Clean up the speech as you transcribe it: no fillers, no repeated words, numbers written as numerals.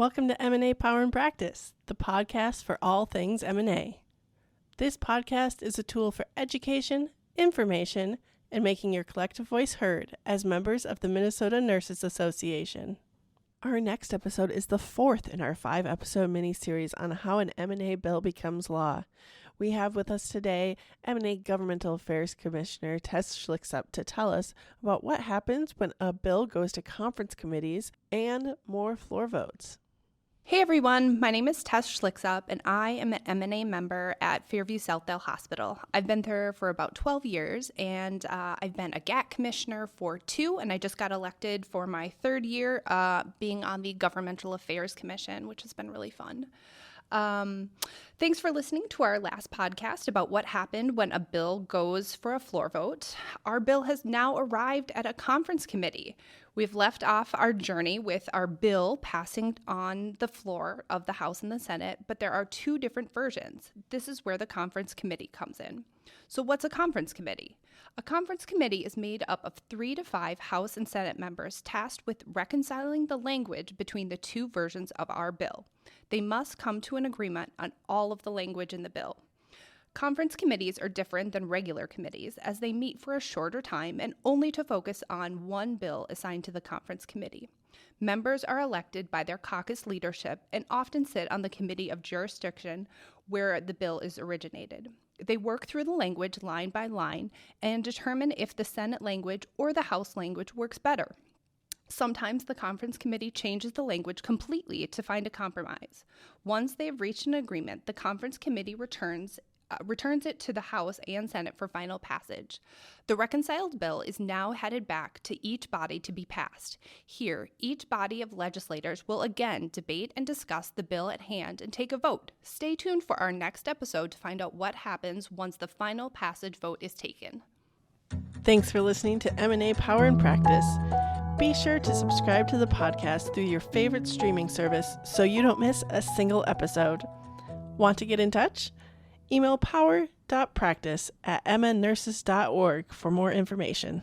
Welcome to MNA Power and Practice, the podcast for all things MNA. This podcast is a tool for education, information, and making your collective voice heard as members of the Minnesota Nurses Association. Our next episode is the fourth in our 5-episode mini-series on how an MNA bill becomes law. We have with us today MNA Governmental Affairs Commissioner Tess Schlicksupp to tell us about what happens when a bill goes to conference committees and more floor votes. Hey everyone, my name is Tess Schlicksupp and I am an MNA member at Fairview Southdale Hospital. I've been there for about 12 years and I've been a GAT commissioner for 2 and I just got elected for my 3rd year being on the Governmental Affairs Commission, which has been really fun. Thanks for listening to our last podcast about what happened when a bill goes for a floor vote. Our bill has now arrived at a conference committee. We've left off our journey with our bill passing on the floor of the House and the Senate, but there are 2 different versions. This is where the conference committee comes in. So what's a conference committee? A conference committee is made up of 3 to 5 House and Senate members tasked with reconciling the language between the 2 versions of our bill. They must come to an agreement on all of the language in the bill. Conference committees are different than regular committees as they meet for a shorter time and only to focus on one bill assigned to the conference committee. Members are elected by their caucus leadership and often sit on the committee of jurisdiction where the bill is originated. They work through the language line by line and determine if the Senate language or the House language works better. Sometimes the conference committee changes the language completely to find a compromise. Once they have reached an agreement, the conference committee returns it to the House and Senate for final passage. The reconciled bill is now headed back to each body to be passed. Here, each body of legislators will again debate and discuss the bill at hand and take a vote. Stay tuned for our next episode to find out what happens once the final passage vote is taken. Thanks for listening to MNA Power and Practice. Be sure to subscribe to the podcast through your favorite streaming service so you don't miss a single episode. Want to get in touch? Email power.practice@mnnurses.org for more information.